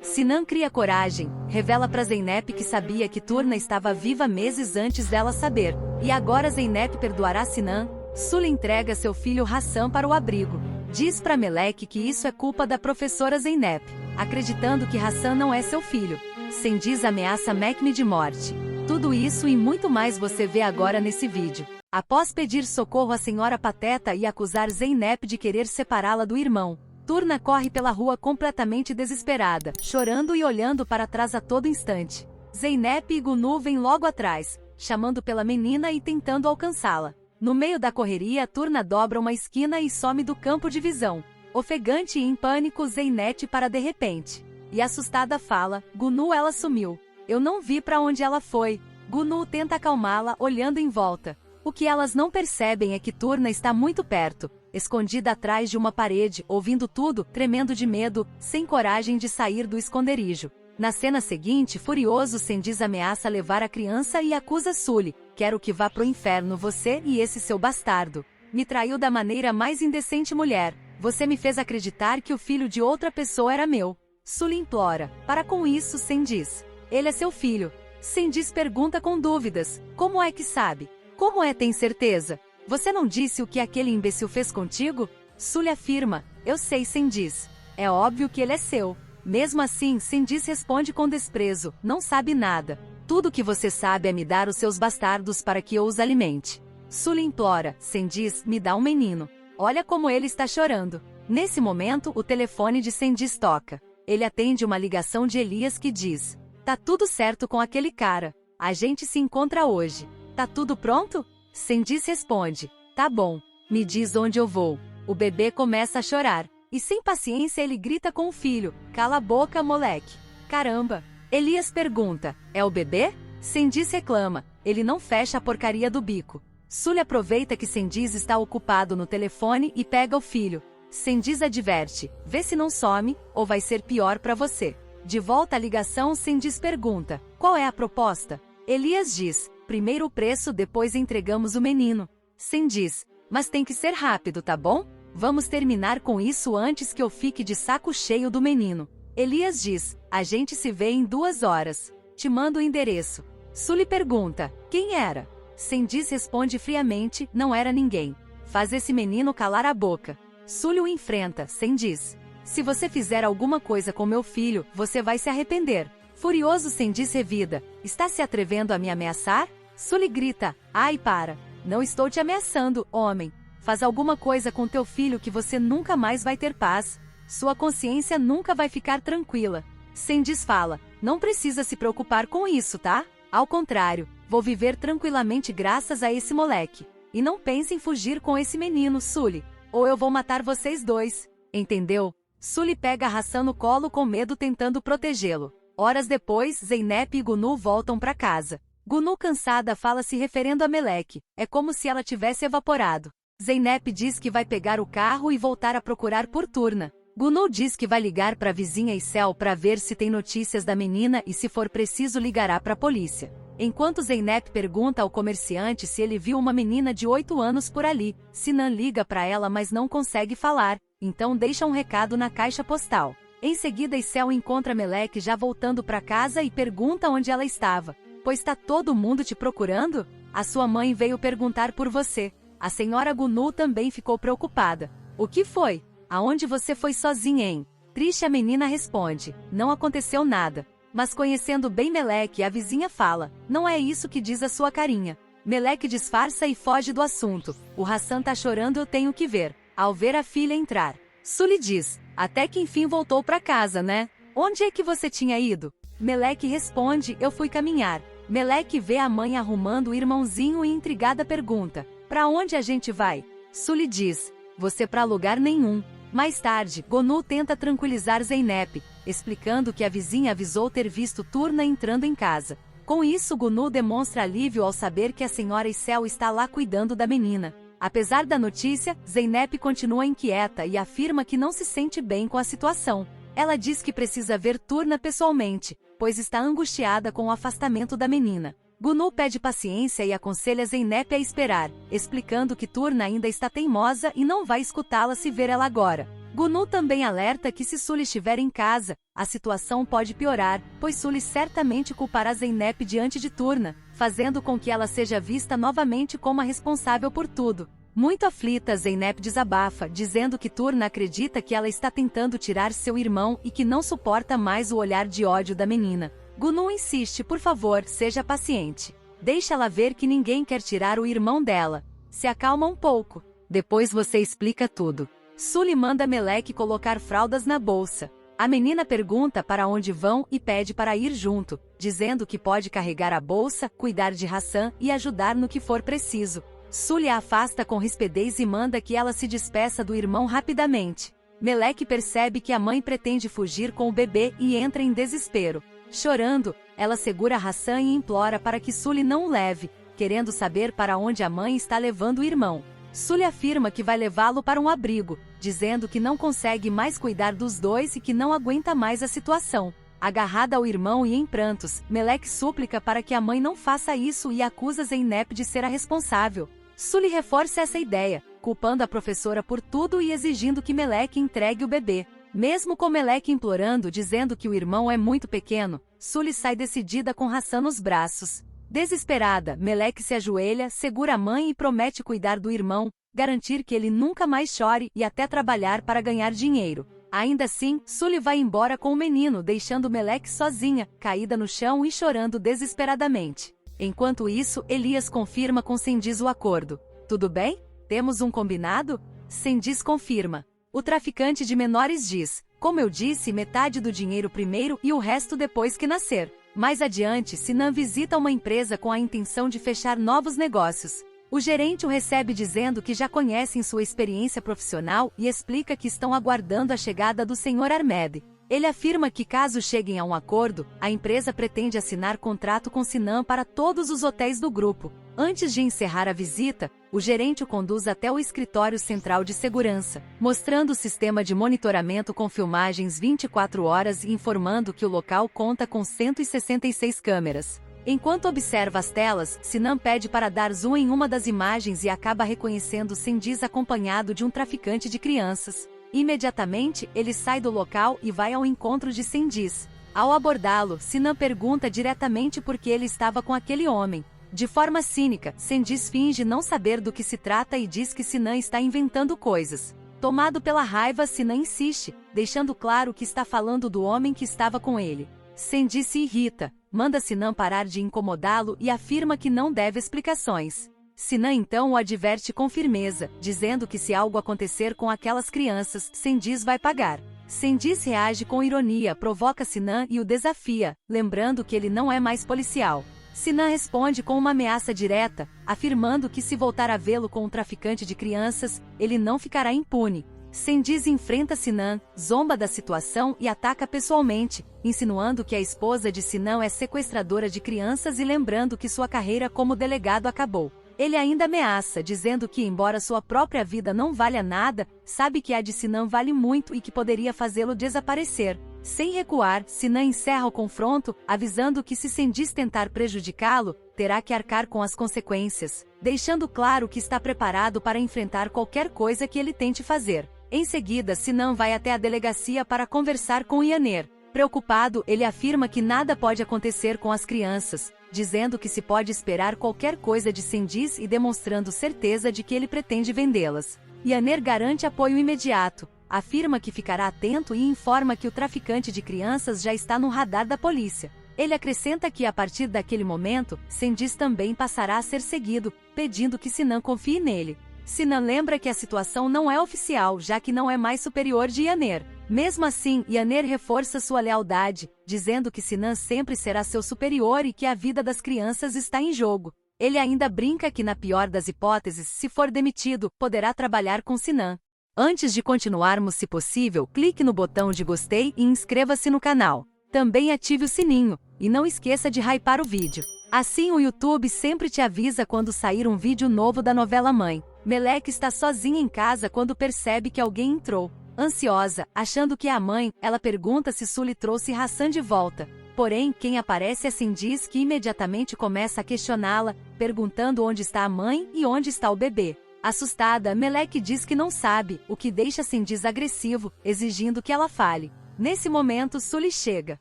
Sinan cria coragem, revela para Zeynep que sabia que Turna estava viva meses antes dela saber. E agora Zeynep perdoará Sinan. Sully entrega seu filho Hassan para o abrigo. Diz para Melek que isso é culpa da professora Zeynep, acreditando que Hassan não é seu filho. Cendiz ameaça Mekme de morte. Tudo isso e muito mais você vê agora nesse vídeo. Após pedir socorro à senhora Pateta e acusar Zeynep de querer separá-la do irmão, Turna corre pela rua completamente desesperada, chorando e olhando para trás a todo instante. Zeynep e Gunu vêm logo atrás, chamando pela menina e tentando alcançá-la. No meio da correria, Turna dobra uma esquina e some do campo de visão. Ofegante e em pânico, Zeynep para de repente. E assustada fala: Gunu, ela sumiu. Eu não vi para onde ela foi. Gunu tenta acalmá-la, olhando em volta. O que elas não percebem é que Turna está muito perto, escondida atrás de uma parede, ouvindo tudo, tremendo de medo, sem coragem de sair do esconderijo. Na cena seguinte, furioso, Cendiz ameaça levar a criança e acusa Sully: quero que vá pro inferno você e esse seu bastardo. Me traiu da maneira mais indecente, mulher. Você me fez acreditar que o filho de outra pessoa era meu. Sully implora: para com isso, Cendiz. Ele é seu filho. Cendiz pergunta com dúvidas: como é que sabe? Como é, tem certeza? Você não disse o que aquele imbecil fez contigo? Sully afirma: eu sei, Cendiz. É óbvio que ele é seu. Mesmo assim, Cendiz responde com desprezo: não sabe nada. Tudo que você sabe é me dar os seus bastardos para que eu os alimente. Sully implora: Cendiz, me dá um menino. Olha como ele está chorando. Nesse momento, o telefone de Cendiz toca. Ele atende uma ligação de Elias que diz: tá tudo certo com aquele cara. A gente se encontra hoje. Tá tudo pronto? Cendiz responde: tá bom. Me diz onde eu vou. O bebê começa a chorar. E sem paciência ele grita com o filho: cala a boca, moleque. Caramba. Elias pergunta: é o bebê? Cendiz reclama: ele não fecha a porcaria do bico. Sully aproveita que Cendiz está ocupado no telefone e pega o filho. Cendiz adverte: vê se não some, ou vai ser pior para você. De volta à ligação, Cendiz pergunta: qual é a proposta? Elias diz: primeiro o preço, depois entregamos o menino. Cendiz: mas tem que ser rápido, tá bom? Vamos terminar com isso antes que eu fique de saco cheio do menino. Elias diz: a gente se vê em 2 horas. Te mando o endereço. Sully pergunta: quem era? Cendiz responde friamente: não era ninguém. Faz esse menino calar a boca. Sully o enfrenta. Cendiz: se você fizer alguma coisa com meu filho, você vai se arrepender. Furioso, Cendiz revida: está se atrevendo a me ameaçar? Sully grita: ai, para. Não estou te ameaçando, homem. Faz alguma coisa com teu filho que você nunca mais vai ter paz. Sua consciência nunca vai ficar tranquila. Cendiz fala: não precisa se preocupar com isso, tá? Ao contrário, vou viver tranquilamente graças a esse moleque. E não pense em fugir com esse menino, Sully, ou eu vou matar vocês dois. Entendeu? Sully pega Hassan no colo com medo, tentando protegê-lo. Horas depois, Zeynep e Gunu voltam para casa. Gunu, cansada, fala se referendo a Melek. É como se ela tivesse evaporado. Zeynep diz que vai pegar o carro e voltar a procurar por Turna. Gunu diz que vai ligar para a vizinha Issel para ver se tem notícias da menina e, se for preciso, ligará para a polícia. Enquanto Zeynep pergunta ao comerciante se ele viu uma menina de 8 anos por ali, Sinan liga para ela, mas não consegue falar, então deixa um recado na caixa postal. Em seguida, Issel encontra Melek já voltando para casa e pergunta onde ela estava. Pois tá todo mundo te procurando? A sua mãe veio perguntar por você. A senhora Gunu também ficou preocupada. O que foi? Aonde você foi sozinha, hein? Triste, a menina responde: não aconteceu nada. Mas conhecendo bem Melek, a vizinha fala: não é isso que diz a sua carinha. Melek disfarça e foge do assunto. O Hassan tá chorando, eu tenho que ver. Ao ver a filha entrar, Sully diz: até que enfim voltou para casa, né? Onde é que você tinha ido? Melek responde: eu fui caminhar. Melek vê a mãe arrumando o irmãozinho e, intrigada, pergunta: pra onde a gente vai? Sully diz: você pra lugar nenhum. Mais tarde, Gunu tenta tranquilizar Zeynep, explicando que a vizinha avisou ter visto Turna entrando em casa. Com isso, Gunu demonstra alívio ao saber que a senhora Issel está lá cuidando da menina. Apesar da notícia, Zeynep continua inquieta e afirma que não se sente bem com a situação. Ela diz que precisa ver Turna pessoalmente, pois está angustiada com o afastamento da menina. Gunu pede paciência e aconselha Zeynep a esperar, explicando que Turna ainda está teimosa e não vai escutá-la se ver ela agora. Gunu também alerta que se Sully estiver em casa, a situação pode piorar, pois Sully certamente culpará Zeynep diante de Turna, fazendo com que ela seja vista novamente como a responsável por tudo. Muito aflita, Zeynep desabafa, dizendo que Turna acredita que ela está tentando tirar seu irmão e que não suporta mais o olhar de ódio da menina. Gunu insiste, por favor, seja paciente. Deixa ela ver que ninguém quer tirar o irmão dela. Se acalma um pouco. Depois você explica tudo. Sully manda Melek colocar fraldas na bolsa. A menina pergunta para onde vão e pede para ir junto, dizendo que pode carregar a bolsa, cuidar de Hassan e ajudar no que for preciso. Sully a afasta com rispidez e manda que ela se despeça do irmão rapidamente. Melek percebe que a mãe pretende fugir com o bebê e entra em desespero. Chorando, ela segura Hassan e implora para que Sully não o leve, querendo saber para onde a mãe está levando o irmão. Sully afirma que vai levá-lo para um abrigo, dizendo que não consegue mais cuidar dos dois e que não aguenta mais a situação. Agarrada ao irmão e em prantos, Melek súplica para que a mãe não faça isso e acusa Zeynep de ser a responsável. Sully reforça essa ideia, culpando a professora por tudo e exigindo que Melek entregue o bebê. Mesmo com Melek implorando, dizendo que o irmão é muito pequeno, Sully sai decidida com Hassan nos braços. Desesperada, Melek se ajoelha, segura a mãe e promete cuidar do irmão, garantir que ele nunca mais chore e até trabalhar para ganhar dinheiro. Ainda assim, Sully vai embora com o menino, deixando Melek sozinha, caída no chão e chorando desesperadamente. Enquanto isso, Elias confirma com Sendiz o acordo. Tudo bem? Temos um combinado? Sendiz confirma. O traficante de menores diz: como eu disse, metade do dinheiro primeiro e o resto depois que nascer. Mais adiante, Sinan visita uma empresa com a intenção de fechar novos negócios. O gerente o recebe dizendo que já conhecem sua experiência profissional e explica que estão aguardando a chegada do Sr. Ahmed. Ele afirma que caso cheguem a um acordo, a empresa pretende assinar contrato com Sinan para todos os hotéis do grupo. Antes de encerrar a visita, o gerente o conduz até o escritório central de segurança, mostrando o sistema de monitoramento com filmagens 24 horas e informando que o local conta com 166 câmeras. Enquanto observa as telas, Sinan pede para dar zoom em uma das imagens e acaba reconhecendo Sendiz acompanhado de um traficante de crianças. Imediatamente, ele sai do local e vai ao encontro de Sendiz. Ao abordá-lo, Sinan pergunta diretamente por que ele estava com aquele homem. De forma cínica, Sendiz finge não saber do que se trata e diz que Sinan está inventando coisas. Tomado pela raiva, Sinan insiste, deixando claro que está falando do homem que estava com ele. Sendiz se irrita, manda Sinan parar de incomodá-lo e afirma que não deve explicações. Sinan então o adverte com firmeza, dizendo que se algo acontecer com aquelas crianças, Sendiz vai pagar. Sendiz reage com ironia, provoca Sinan e o desafia, lembrando que ele não é mais policial. Sinan responde com uma ameaça direta, afirmando que se voltar a vê-lo com um traficante de crianças, ele não ficará impune. Sendiz enfrenta Sinan, zomba da situação e ataca pessoalmente, insinuando que a esposa de Sinan é sequestradora de crianças e lembrando que sua carreira como delegado acabou. Ele ainda ameaça, dizendo que embora sua própria vida não valha nada, sabe que a de Sinan vale muito e que poderia fazê-lo desaparecer. Sem recuar, Sinan encerra o confronto, avisando que se Sendiz tentar prejudicá-lo, terá que arcar com as consequências, deixando claro que está preparado para enfrentar qualquer coisa que ele tente fazer. Em seguida, Sinan vai até a delegacia para conversar com Yaner. Preocupado, ele afirma que nada pode acontecer com as crianças, dizendo que se pode esperar qualquer coisa de Sendiz e demonstrando certeza de que ele pretende vendê-las. Yaner garante apoio imediato, afirma que ficará atento e informa que o traficante de crianças já está no radar da polícia. Ele acrescenta que a partir daquele momento, Sendiz também passará a ser seguido, pedindo que Sinan confie nele. Sinan lembra que a situação não é oficial, já que não é mais superior de Yaner. Mesmo assim, Yaner reforça sua lealdade, dizendo que Sinan sempre será seu superior e que a vida das crianças está em jogo. Ele ainda brinca que, na pior das hipóteses, se for demitido, poderá trabalhar com Sinan. Antes de continuarmos, se possível, clique no botão de gostei e inscreva-se no canal. Também ative o sininho, e não esqueça de hypar o vídeo. Assim o YouTube sempre te avisa quando sair um vídeo novo da novela Mãe. Melek está sozinha em casa quando percebe que alguém entrou. Ansiosa, achando que é a mãe, ela pergunta se Sully trouxe Hassan de volta. Porém, quem aparece é Sendiz, que imediatamente começa a questioná-la, perguntando onde está a mãe e onde está o bebê. Assustada, Meleque diz que não sabe, o que deixa Cendiz agressivo, exigindo que ela fale. Nesse momento, Sully chega.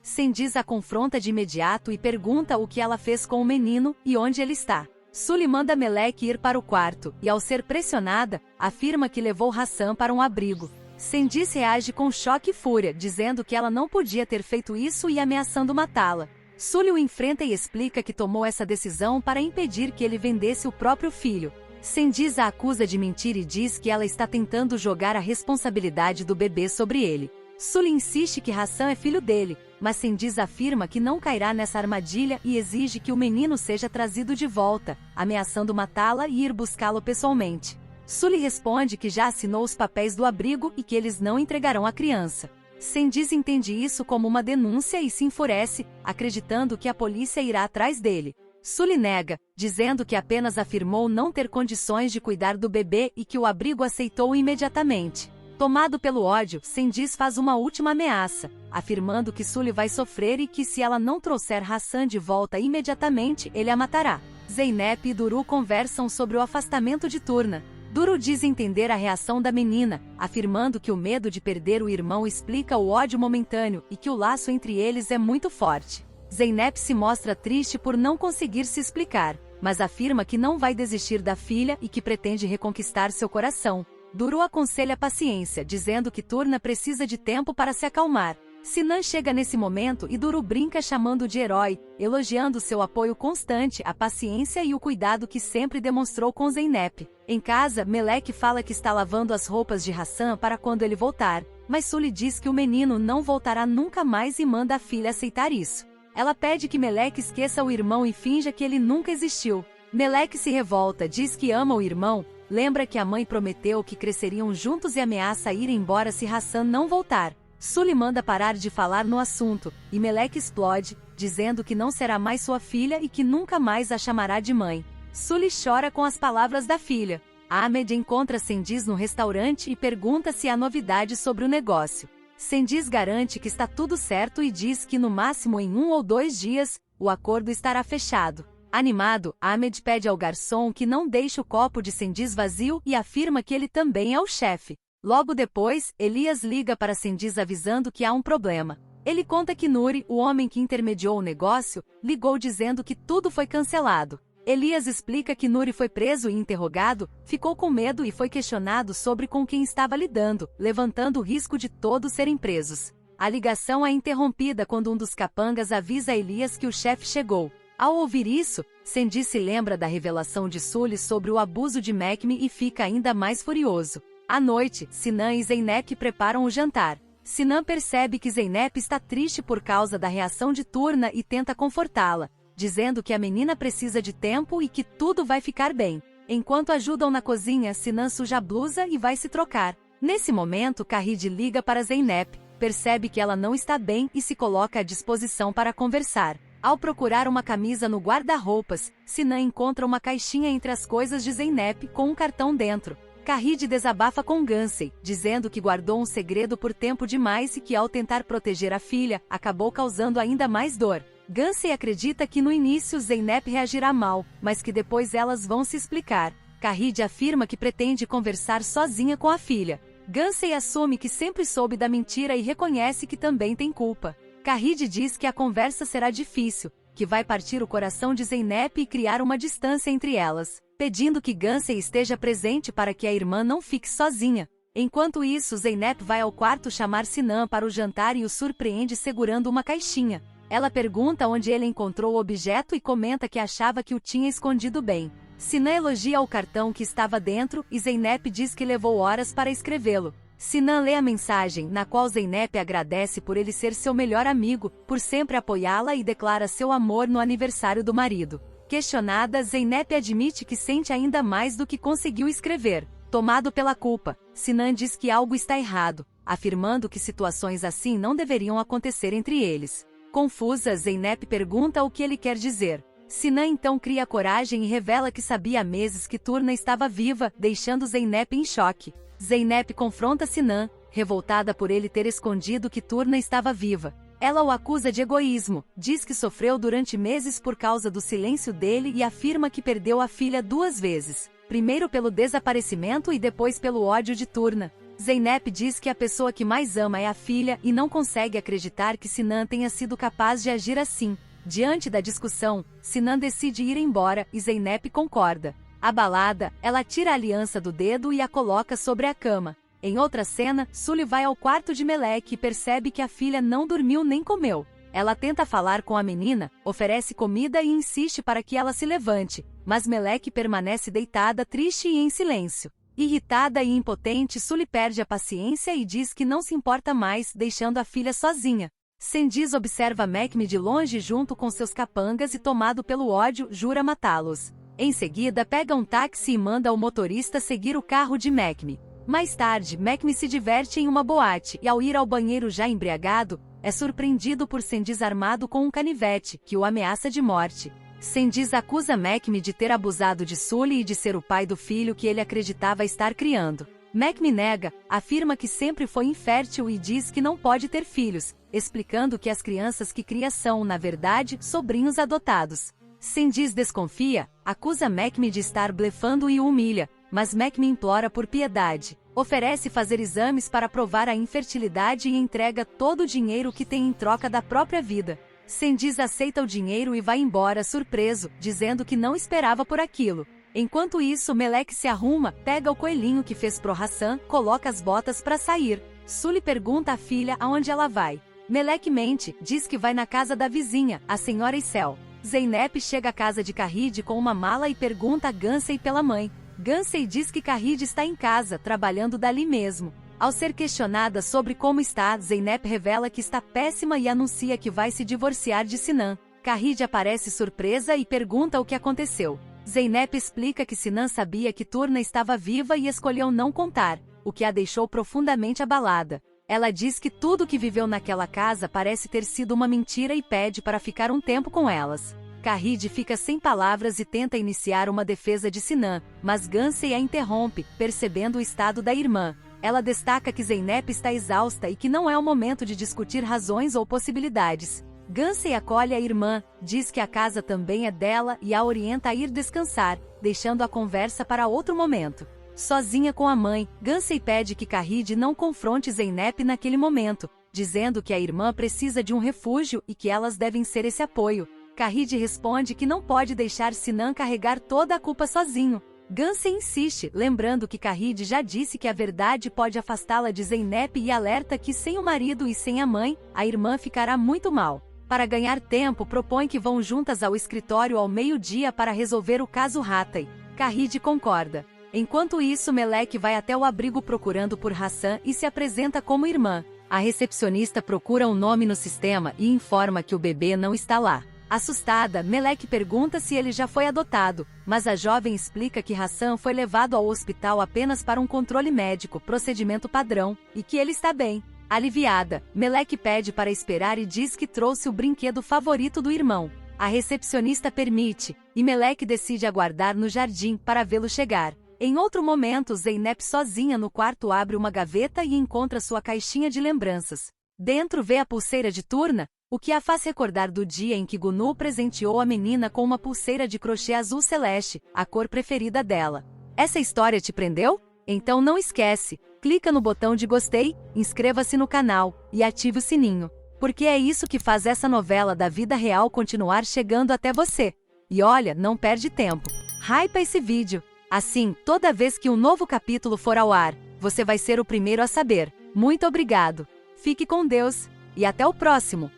Cendiz a confronta de imediato e pergunta o que ela fez com o menino e onde ele está. Sully manda Meleque ir para o quarto e, ao ser pressionada, afirma que levou Hassan para um abrigo. Cendiz reage com choque e fúria, dizendo que ela não podia ter feito isso e ameaçando matá-la. Sully o enfrenta e explica que tomou essa decisão para impedir que ele vendesse o próprio filho. Cendiz a acusa de mentir e diz que ela está tentando jogar a responsabilidade do bebê sobre ele. Sully insiste que Hassan é filho dele, mas Cendiz afirma que não cairá nessa armadilha e exige que o menino seja trazido de volta, ameaçando matá-la e ir buscá-lo pessoalmente. Sully responde que já assinou os papéis do abrigo e que eles não entregarão a criança. Cendiz entende isso como uma denúncia e se enfurece, acreditando que a polícia irá atrás dele. Sully nega, dizendo que apenas afirmou não ter condições de cuidar do bebê e que o abrigo aceitou imediatamente. Tomado pelo ódio, Cendiz faz uma última ameaça, afirmando que Sully vai sofrer e que se ela não trouxer Hassan de volta imediatamente, ele a matará. Zeynep e Duru conversam sobre o afastamento de Turna. Duru diz entender a reação da menina, afirmando que o medo de perder o irmão explica o ódio momentâneo e que o laço entre eles é muito forte. Zeynep se mostra triste por não conseguir se explicar, mas afirma que não vai desistir da filha e que pretende reconquistar seu coração. Duru aconselha paciência, dizendo que Turna precisa de tempo para se acalmar. Sinan chega nesse momento e Duru brinca chamando de herói, elogiando seu apoio constante, a paciência e o cuidado que sempre demonstrou com Zeynep. Em casa, Meleque fala que está lavando as roupas de Hassan para quando ele voltar, mas Sully diz que o menino não voltará nunca mais e manda a filha aceitar isso. Ela pede que Meleque esqueça o irmão e finja que ele nunca existiu. Meleque se revolta, diz que ama o irmão, lembra que a mãe prometeu que cresceriam juntos e ameaça ir embora se Hassan não voltar. Sully manda parar de falar no assunto, e Meleque explode, dizendo que não será mais sua filha e que nunca mais a chamará de mãe. Sully chora com as palavras da filha. Ahmed encontra Cendiz no restaurante e pergunta se há novidades sobre o negócio. Cendiz garante que está tudo certo e diz que no máximo em 1 ou 2 dias, o acordo estará fechado. Animado, Ahmed pede ao garçom que não deixe o copo de Cendiz vazio e afirma que ele também é o chefe. Logo depois, Elias liga para Cendiz avisando que há um problema. Ele conta que Nuri, o homem que intermediou o negócio, ligou dizendo que tudo foi cancelado. Elias explica que Nuri foi preso e interrogado, ficou com medo e foi questionado sobre com quem estava lidando, levantando o risco de todos serem presos. A ligação é interrompida quando um dos capangas avisa a Elias que o chefe chegou. Ao ouvir isso, Cendiz se lembra da revelação de Sully sobre o abuso de Mekme e fica ainda mais furioso. À noite, Sinan e Zeynep preparam o jantar. Sinan percebe que Zeynep está triste por causa da reação de Turna e tenta confortá-la, dizendo que a menina precisa de tempo e que tudo vai ficar bem. Enquanto ajudam na cozinha, Sinan suja a blusa e vai se trocar. Nesse momento, Khalid liga para Zeynep, percebe que ela não está bem e se coloca à disposição para conversar. Ao procurar uma camisa no guarda-roupas, Sinan encontra uma caixinha entre as coisas de Zeynep com um cartão dentro. Khalid desabafa com Gansey, dizendo que guardou um segredo por tempo demais e que ao tentar proteger a filha, acabou causando ainda mais dor. Gansey acredita que no início Zeynep reagirá mal, mas que depois elas vão se explicar. Khalid afirma que pretende conversar sozinha com a filha. Gansey assume que sempre soube da mentira e reconhece que também tem culpa. Khalid diz que a conversa será difícil, que vai partir o coração de Zeynep e criar uma distância entre elas, pedindo que Gansey esteja presente para que a irmã não fique sozinha. Enquanto isso, Zeynep vai ao quarto chamar Sinan para o jantar e o surpreende segurando uma caixinha. Ela pergunta onde ele encontrou o objeto e comenta que achava que o tinha escondido bem. Sinan elogia o cartão que estava dentro e Zeynep diz que levou horas para escrevê-lo. Sinan lê a mensagem, na qual Zeynep agradece por ele ser seu melhor amigo, por sempre apoiá-la e declara seu amor no aniversário do marido. Questionada, Zeynep admite que sente ainda mais do que conseguiu escrever. Tomado pela culpa, Sinan diz que algo está errado, afirmando que situações assim não deveriam acontecer entre eles. Confusa, Zeynep pergunta o que ele quer dizer. Sinan então cria coragem e revela que sabia há meses que Turna estava viva, deixando Zeynep em choque. Zeynep confronta Sinan, revoltada por ele ter escondido que Turna estava viva. Ela o acusa de egoísmo, diz que sofreu durante meses por causa do silêncio dele e afirma que perdeu a filha 2 vezes. primeiro pelo desaparecimento e depois pelo ódio de Turna. Zeynep diz que a pessoa que mais ama é a filha e não consegue acreditar que Sinan tenha sido capaz de agir assim. Diante da discussão, Sinan decide ir embora e Zeynep concorda. Abalada, ela tira a aliança do dedo e a coloca sobre a cama. Em outra cena, Sully vai ao quarto de Melek e percebe que a filha não dormiu nem comeu. Ela tenta falar com a menina, oferece comida e insiste para que ela se levante, mas Melek permanece deitada, triste e em silêncio. Irritada e impotente, Sully perde a paciência e diz que não se importa mais, deixando a filha sozinha. Cendiz observa Mekme de longe junto com seus capangas e, tomado pelo ódio, jura matá-los. Em seguida, pega um táxi e manda o motorista seguir o carro de Mekme. Mais tarde, Mekme se diverte em uma boate e, ao ir ao banheiro já embriagado, é surpreendido por Cendiz armado com um canivete, que o ameaça de morte. Cendiz acusa Mekme de ter abusado de Sully e de ser o pai do filho que ele acreditava estar criando. Mekme nega, afirma que sempre foi infértil e diz que não pode ter filhos, explicando que as crianças que cria são, na verdade, sobrinhos adotados. Cendiz desconfia, acusa Mekme de estar blefando e o humilha, mas Mekme implora por piedade. Oferece fazer exames para provar a infertilidade e entrega todo o dinheiro que tem em troca da própria vida. Cendiz aceita o dinheiro e vai embora surpreso, dizendo que não esperava por aquilo. Enquanto isso, Melek se arruma, pega o coelhinho que fez pro Hassan, coloca as botas para sair. Sully pergunta à filha aonde ela vai. Melek mente, diz que vai na casa da vizinha, a senhora Issel. Zeynep chega à casa de Kahid com uma mala e pergunta a Gansey pela mãe. Gansey diz que Kahid está em casa, trabalhando dali mesmo. Ao ser questionada sobre como está, Zeynep revela que está péssima e anuncia que vai se divorciar de Sinan. Kahid aparece surpresa e pergunta o que aconteceu. Zeynep explica que Sinan sabia que Turna estava viva e escolheu não contar, o que a deixou profundamente abalada. Ela diz que tudo o que viveu naquela casa parece ter sido uma mentira e pede para ficar um tempo com elas. Kahid fica sem palavras e tenta iniciar uma defesa de Sinan, mas Gansey a interrompe, percebendo o estado da irmã. Ela destaca que Zeynep está exausta e que não é o momento de discutir razões ou possibilidades. Gansey acolhe a irmã, diz que a casa também é dela e a orienta a ir descansar, deixando a conversa para outro momento. Sozinha com a mãe, Gansey pede que Kahid não confronte Zeynep naquele momento, dizendo que a irmã precisa de um refúgio e que elas devem ser esse apoio. Kahid responde que não pode deixar Sinan carregar toda a culpa sozinho. Gansey insiste, lembrando que Kahid já disse que a verdade pode afastá-la de Zeynep e alerta que sem o marido e sem a mãe, a irmã ficará muito mal. Para ganhar tempo, propõe que vão juntas ao escritório ao meio-dia para resolver o caso Hatay. Kahid concorda. Enquanto isso, Melek vai até o abrigo procurando por Hassan e se apresenta como irmã. A recepcionista procura um nome no sistema e informa que o bebê não está lá. Assustada, Melek pergunta se ele já foi adotado, mas a jovem explica que Hassan foi levado ao hospital apenas para um controle médico, procedimento padrão, e que ele está bem. Aliviada, Melek pede para esperar e diz que trouxe o brinquedo favorito do irmão. A recepcionista permite, e Melek decide aguardar no jardim para vê-lo chegar. Em outro momento, Zeynep sozinha no quarto abre uma gaveta e encontra sua caixinha de lembranças. Dentro vê a pulseira de Turna, o que a faz recordar do dia em que Gunu presenteou a menina com uma pulseira de crochê azul celeste, a cor preferida dela. Essa história te prendeu? Então não esquece, clica no botão de gostei, inscreva-se no canal e ative o sininho, porque é isso que faz essa novela da vida real continuar chegando até você. E olha, não perde tempo. Hypa esse vídeo. Assim, toda vez que um novo capítulo for ao ar, você vai ser o primeiro a saber. Muito obrigado. Fique com Deus e até o próximo.